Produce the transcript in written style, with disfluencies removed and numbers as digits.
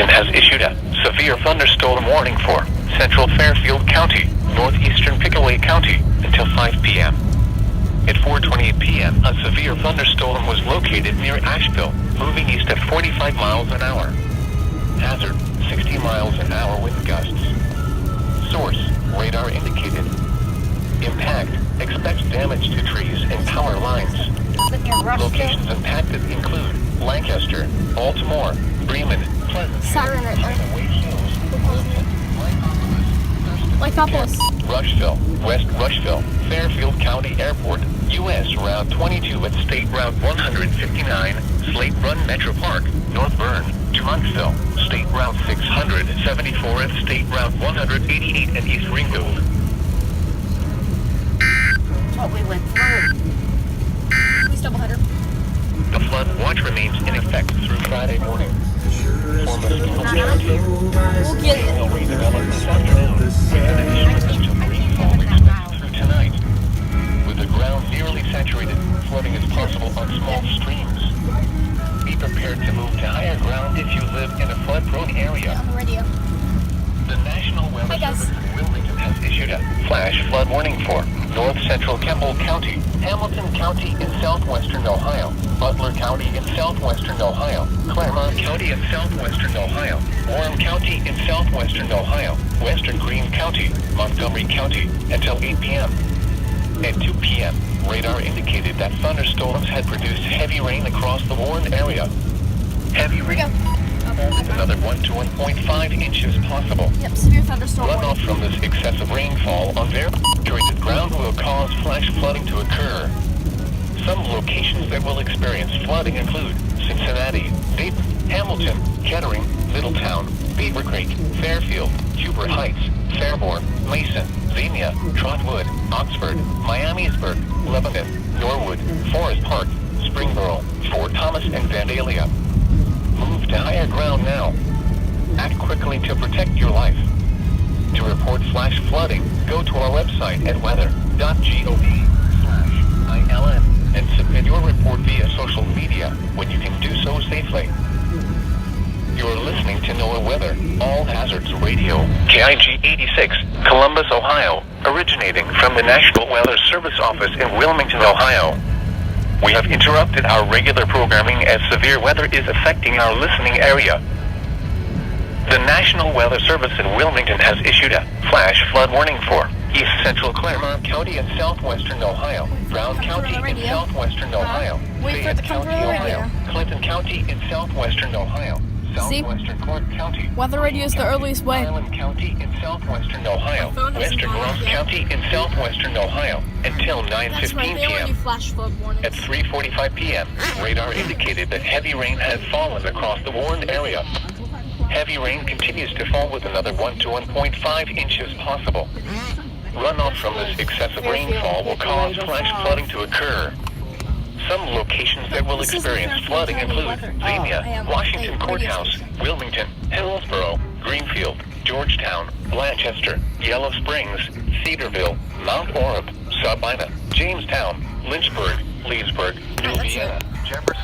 Wilmington has issued a severe thunderstorm warning for central Fairfield County, northeastern Pickaway County, until 5 p.m. At 4:28 p.m., a severe thunderstorm was located near Asheville, moving east at 45 miles an hour. Hazard, 60 miles an hour wind gusts. Source, radar indicated. Impact, expects damage to trees and power lines. Locations impacted include Lancaster, Baltimore, Bremen, Pleasant, Siren right there. Highway Hills, Lycopolis. Rushville, West Rushville, Fairfield County Airport, U.S. Route 22 at State Route 159, Slate Run Metro Park, North Bern, to Monksville, State Route 674 at State Route 188 and East Ringgold. What we went through. Please doubleheader. The flood watch remains in effect through Friday morning. For Mosquito County, We'll get it. will redevelop this afternoon, with an additional potential rainfall expected through tonight. With the ground nearly saturated, flooding is possible on small streams. Be prepared to move to higher ground if you live in a flood-prone area. On the radio. The National Weather Service in Wilmington has issued a flash flood warning for north central Campbell County, Hamilton County in southwestern Ohio, Butler County in southwestern Ohio, Claremont County in southwestern Ohio, Warren County in southwestern Ohio, western Greene County, Montgomery County, until 8 p.m. At 2 p.m., radar indicated that thunderstorms had produced heavy rain across the Warren area. Heavy rain. Another 1 to 1.5 inches possible. Yep, severe thunderstorm warning. Runoff from this excessive rainfall on very saturated ground will cause flash flooding to occur. Some locations that will experience flooding include Cincinnati, Dayton, Hamilton, Kettering, Middletown, Beaver Creek, Fairfield, Huber Heights, Fairborn, Mason, Xenia, Trotwood, Oxford, Miamisburg, Lebanon, Norwood, Forest Park, Springboro, Fort Thomas, and Vandalia. Move to higher ground now. Act quickly to protect your life. To report flash flooding, go to our website at weather.gov/ILN and submit your report via social media when you can do so safely. You're listening to NOAA Weather, All Hazards Radio, KIG 86, Columbus, Ohio, originating from the National Weather Service office in Wilmington, Ohio. We have interrupted our regular programming as severe weather is affecting our listening area. The National Weather Service in Wilmington has issued a flash flood warning for East Central Claremont County in southwestern Ohio, Brown County in southwestern Ohio, Fayette County, Ohio, Clinton County in southwestern Ohio, southwestern Clark County, Weather radio is the earliest way. Island County in southwestern Ohio, western Ross County in southwestern Ohio, until 9:15 p.m. Flash flood warning. At 3:45 p.m., radar indicated that heavy rain had fallen across the Warren area. Heavy rain continues to fall with another 1 to 1.5 inches possible. Runoff from this excessive rainfall will cause flash flooding to occur. Some locations that will experience flooding include Xenia, Washington Courthouse, Wilmington, Hillsborough, Greenfield, Georgetown, Blanchester, Yellow Springs, Cedarville, Mount Orab, Sabina, Jamestown, Lynchburg, Leesburg, Louisiana, Jefferson.